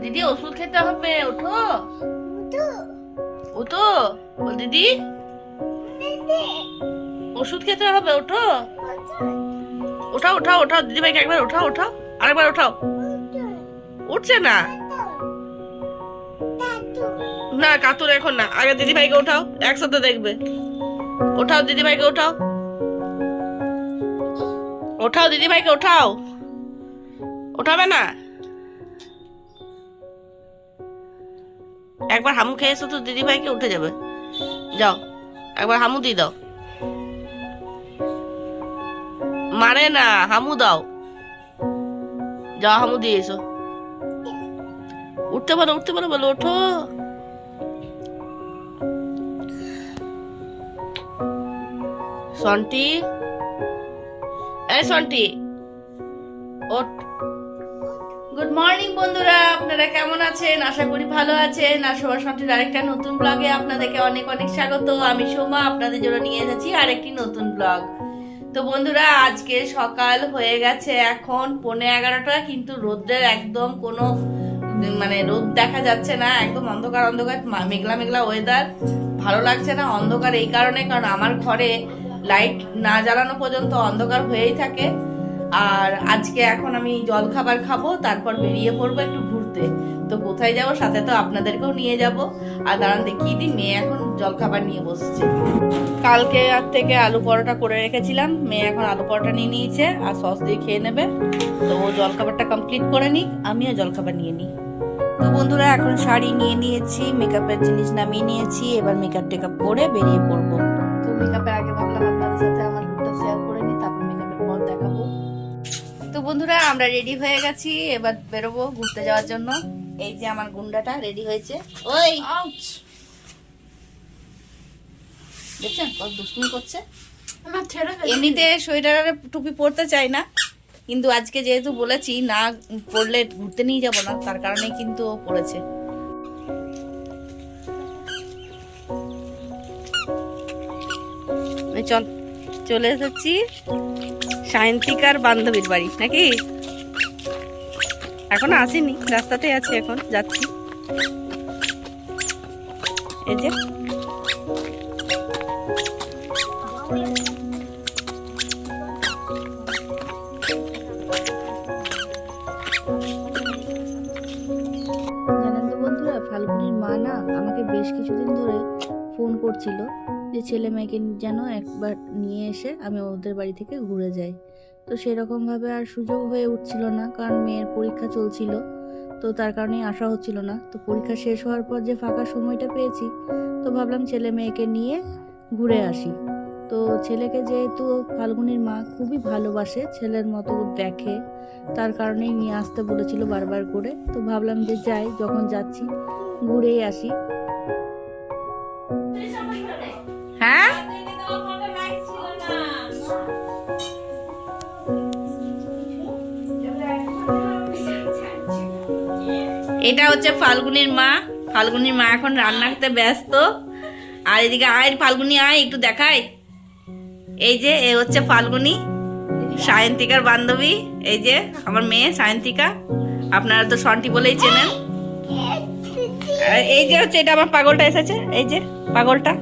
দিদি ওষুধ খেতে হবে, ওঠো ওঠো। ও দিদি ওষুধ খেতে হবে, ওঠো। ওঠাও ওঠাও ওঠাও, দিদি ভাইকে একবার ওঠাও ওঠাও, আরেকবার ওঠাও। উঠছে না, না কাতুর এখন না, আগে দিদি ভাইকে ওঠাও, একসাথে দেখবে। ওঠাও দিদি ভাইকে ওঠাও, ওঠাও দিদি ভাইকে ওঠাও। ওঠাবে না, একবার হামু খেয়েছো তো দিদি ভাইকে, উঠে যাবে। যাও একবার হামু দিয়ে দাও। মারে না, হামু দাও। যাও হামু দিয়ে এসো। উঠতে পারো উঠতে পারো, বলো ওঠো। সন্টি, এই সন্টি ওঠ। গুড মর্নিং বন্ধুরা, আপনারা কেমন আছেন? আশা করি ভালো আছেন। আর সোমা সন্টির আরেকটা নতুন ব্লগে আপনাদেরকে অনেক অনেক স্বাগত। আমি সোমা, আপনাদের জন্য নিয়ে এসেছি আরেকটি নতুন ব্লগ। তো বন্ধুরা, আজকে সকাল হয়ে গেছে এখন 11:15, কিন্তু রোদ্রের একদম কোনো মানে রোদ দেখা যাচ্ছে না, একদম অন্ধকার অন্ধকার, মেঘলা মেঘলা ওয়েদার, ভালো লাগছে না। অন্ধকার এই কারণে, কারণ আমার ঘরে লাইট না জ্বালানো পর্যন্ত অন্ধকার হয়েই থাকে। আর আজকে এখন আমি জল খাবার খাবো, তারপর বেরিয়ে পড়বো একটু ঘুরতে। তো কোথায় যাব, সাথে তো আপনাদেরকেও নিয়ে যাব। আর দাঁড়ান দেখিয়ে দিই, মেয়ে এখন জল খাবার নিয়ে বসছে। কালকে আর থেকে আলু পরোটা করে রেখেছিলাম, মেয়ে এখন আলু পরোটা নিয়ে নিয়েছে আর সস দিয়ে খেয়ে নেবে। তো ও জল খাবারটা কমপ্লিট করে নিক, আমিও জল খাবার নিয়ে নিই। তো বন্ধুরা, এখন শাড়ি নিয়ে নিয়েছি, মেকআপের জিনিস নামিয়ে নিয়েছি, এবার মেকআপ টেকআপ করে বেরিয়ে পড়বো। তো মেকআপের আগে ভাবলাম আপনাদের সাথে আমার লুকটা শেয়ার করে নিই, তারপর মেকআপের পর দেখাবো। তো বন্ধুরা, আমরা রেডি হয়ে গেছি, এবার বেরোবো ঘুরতে যাওয়ার জন্য। এই যে আমার গুন্ডাটা রেডি হয়েছে। ওই দেখছেন কত দুষ্টুমি করছে। এমনিতে সোয়েটার টুপি পরতে চাই না, কিন্তু আজকে যেহেতু বলেছি না পরলে ঘুরতে নিয়ে যাব না, তার কারণে কিন্তু ও পড়েছে। চল, চলে এসেছি সায়ন্তিকার বান্ধবীর বাড়ি, নাকি? এখনো আসিনি, রাস্তাতে আছি, এখন যাচ্ছি। এই যে ফাল্গুনির মা না আমাকে বেশ কিছুদিন ধরে ফোন করছিল যে ছেলে মেয়েকে যেন একবার নিয়ে এসে আমি ওদের বাড়ি থেকে ঘুরে যাই। তো সেরকমভাবে আর সুযোগ হয়ে উঠছিল না, কারণ মেয়ের পরীক্ষা চলছিল, তো তার কারণেই আসা হচ্ছিল না। তো পরীক্ষা শেষ হওয়ার পর যে ফাঁকা সময়টা পেয়েছি, তো ভাবলাম ছেলে মেয়েকে নিয়ে ঘুরে আসি। তো ছেলেকে যেহেতু ফাল্গুনির মা খুবই ভালোবাসে, ছেলের মতো দেখে, তার কারণেই নিয়ে আসতে বলেছিল বারবার করে। তো ভাবলাম যে যাই, যখন যাচ্ছি ঘুরেই আসি। হ্যাঁ, এটা হচ্ছে ফাল্গুনির মা। ফাল্গুনির মা এখন রান্না করতে ব্যস্ত। আর এদিকে আয় ফাল্গুনি, আয় একটু দেখাই। এই যে এ হচ্ছে ফাল্গুনি, সায়ন্তিকার বান্ধবী। এই যে আমার মেয়ে সায়ন্তিকা, আপনারা তো সন্টি বলেই চেনেন। আর এই যে হচ্ছে, এটা আমার পাগলটা এসেছে, এই যে পাগলটা।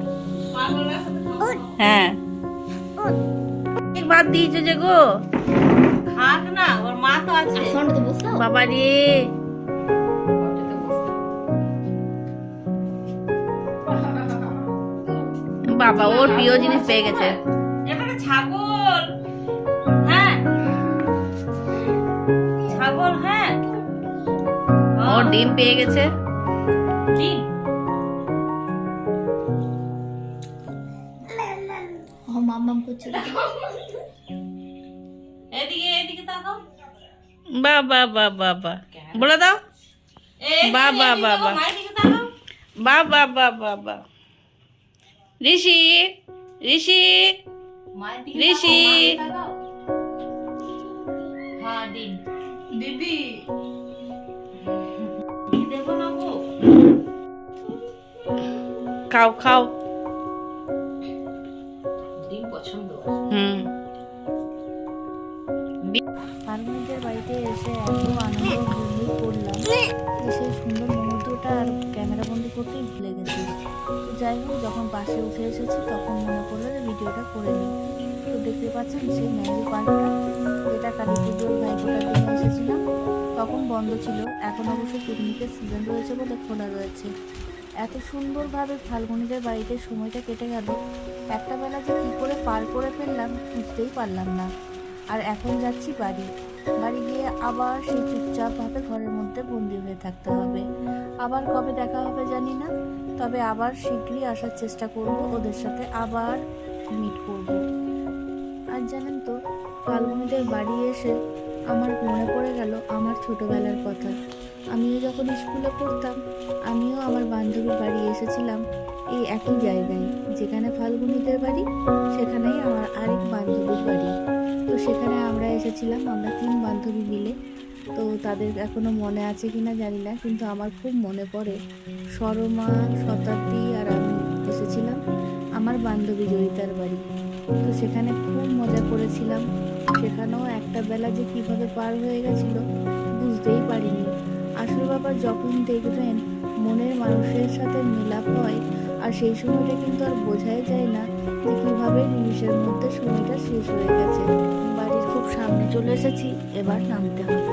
হ্যাঁ, বাদ দিয়েছে যে গো, থাক না, ওর মা তো আছে। বাবা রে, বাবা ওর প্রিয় জিনিস পেয়ে গেছে। ছাগল, হ্যাঁ ছাগল, হ্যাঁ ওর ডিম পেয়ে গেছে। ডিম ও মাম্মাম করছে। এদিকে এদিকে তাকাও। বাবা বাবা বাবা বলে দাও। বাবা বাবা বাবা বাবা বাবা। ঋষি ঋষি ঋষি, দিদি খাও খাও, ডিম পছন্দ। ফাল্গুনিদের বাড়িতে এসে এত আনন্দ উপভোগ করলাম, সেই সুন্দর মুহূর্তটা আর ক্যামেরা বন্দি করতেই ভুলে গেছি। তো যাই হোক, যখন বাসে উঠে এসেছি তখন মনে পড়লো যে ভিডিওটা করে নিই। তো দেখতে পাচ্ছেন সেই ম্যাজিক পার্কটা, যেটা কালী পুজোর ভাইফোঁটার জন্য এসেছিলাম, তখন বন্ধ ছিল। এখন অবশ্য পিকনিকের সিজন রয়েছে বলে খোলা রয়েছে। এত সুন্দরভাবে ফাল্গুনীদের বাড়িতে সময়টা কেটে গেল, একটা বেলা যে কী করে পার করে ফেললাম বুঝতেই পারলাম না। আর এখন যাচ্ছি বাড়ি গিয়ে আবার সেই চুপচাপভাবে ঘরের মধ্যে বন্দি হয়ে থাকতে হবে। আবার কবে দেখা হবে জানি না, তবে আবার শীঘ্রই আসার চেষ্টা করব, ওদের সাথে আবার মিট করব। আর জানেন তো, ফাল্গুনীদের বাড়ি এসে আমার মনে পড়ে গেল আমার ছোটবেলার কথা। আমিও যখন স্কুলে পড়তাম, আমিও আমার বান্ধবীর বাড়ি এসেছিলাম এই একই জায়গায়। যেখানে ফাল্গুনীদের বাড়ি, সেখানেই আমার আরেক বান্ধবীর বাড়ি। তো সেখানে আমরা এসেছিলাম, আমরা 3 বান্ধবী মিলে। তো তাদের এখনো মনে আছে কিনা জানি না, কিন্তু আমার খুব মনে পড়ে। সরমা, শতাব্দী আর আমি এসেছিলাম আমার বান্ধবী জয়িতার বাড়ি। তো সেখানে খুব মজা করেছিলাম। সেখানেও একটা বেলা যে কিভাবে পার হয়ে গেছিল বুঝতেই পারিনি। আসল ব্যাপার, যখন দেখবেন মনের মানুষের সাথে মেলাপ হয়, আর সেই সময়টা কিন্তু আর বোঝাই যায় না যে কীভাবে নিমিষের মধ্যে সময়টা শেষ হয়ে গেছে। বাড়ির খুব সামনে চলে এসেছি, এবার নামতে হবে।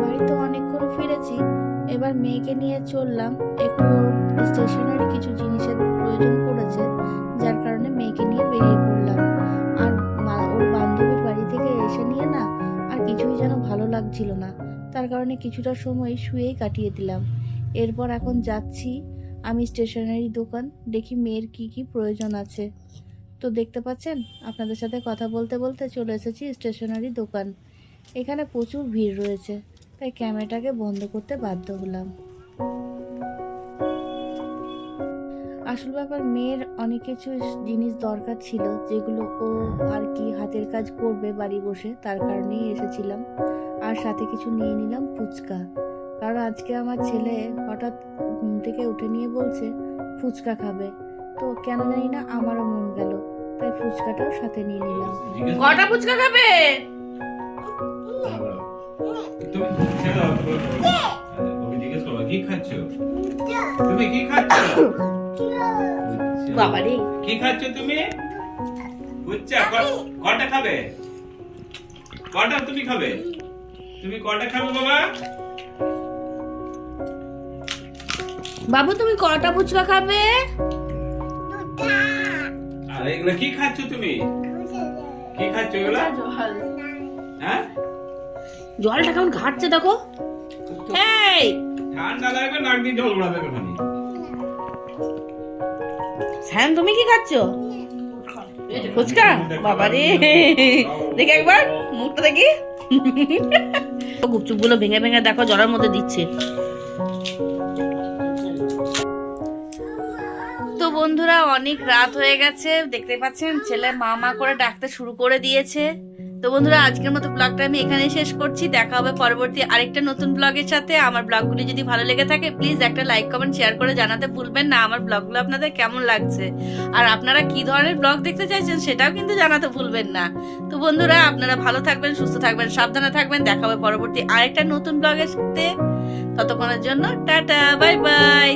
বাড়িতে অনেকক্ষণ ফিরেছি, এবার মেয়েকে নিয়ে চললাম। একটু স্টেশনারি কিছু জিনিসের প্রয়োজন পড়েছে, যার কারণে মেয়েকে নিয়ে বেরিয়ে পড়লাম। আর ওর বান্ধবীর বাড়ি থেকে এসে নিয়ে না আর কিছুই যেন ভালো লাগছিল না, তার কারণে কিছুটা সময় শুয়েই কাটিয়ে দিলাম। এরপর এখন যাচ্ছি আমি স্টেশনারি দোকান, দেখি মেয়ের কি কি প্রয়োজন আছে। তো দেখতে পাচ্ছেন, আপনাদের সাথে কথা বলতে বলতে চলে এসেছি স্টেশনারি দোকান। এখানে প্রচুর ভিড় রয়েছে, তাই ক্যামেরাটাকে বন্ধ করতে বাধ্য হলাম। আসল ব্যাপার, মেয়ের অনেক কিছু জিনিস দরকার ছিল, যেগুলো ও আর কি হাতের কাজ করবে বাড়ি বসে, তার কারণেই এসেছিলাম। আর সাথে কিছু নিয়ে নিলাম ফুচকা, কারণ আজকে আমার ছেলে হঠাৎ ঘুম থেকে উঠে নিয়ে বলছে ফুচকা খাবে। তো কেন জানি না আমারও মন গেল, তাই ফুচকাটাও সাথে নিয়ে নিলাম। কটা ফুচকা খাবে? কি খাচ্ছ তুমি? কি খাচ্ছ বাবারে, কি খাচ্ছ তুমি? বুঝছা কটা খাবে? কটা তুমি খাবে? তুমি কটা খাবে বাবা? বাবু তুমি কটা ফুচকা খাবে? আর এগুলো কি খাচ্ছ তুমি? কি খাচ্ছ এগুলো? হ্যাঁ, জলটা কেমন ঘাটছে দেখো। এই ঠান্ডা লাগবে, নাক দিয়ে জল উড়াবে ওখানে। স্যাম তুমি কি খাচ্ছ? ফুচকা? বাবারে, দেখি একবার মুখটা দেখি। গুপচুপ গুলো ভেঙে ভেঙে দেখো জলের মধ্যে দিচ্ছে। তো বন্ধুরা, অনেক রাত হয়ে গেছে, দেখতে পাচ্ছেন ছেলে মা মা করে ডাকতে শুরু করে দিয়েছে। তো বন্ধুরা, আজকের মতো ব্লগটা আমি এখানেই শেষ করছি। দেখা হবে পরবর্তী আরেকটা নতুন ব্লগের সাথে। আমার ব্লগগুলি যদি ভালো লেগে থাকে, প্লিজ একটা লাইক কমেন্ট শেয়ার করে জানাতে ভুলবেন না আমার ব্লগগুলো আপনাদের কেমন লাগছে, আর আপনারা কি ধরনের ব্লগ দেখতে চাইছেন সেটাও কিন্তু জানাতে ভুলবেন না। তো বন্ধুরা, আপনারা ভালো থাকবেন, সুস্থ থাকবেন, সাবধানে থাকবেন। দেখা হবে পরবর্তী আরেকটা নতুন ব্লগের সাথে। ততক্ষণের জন্য টাটা, বাই বাই।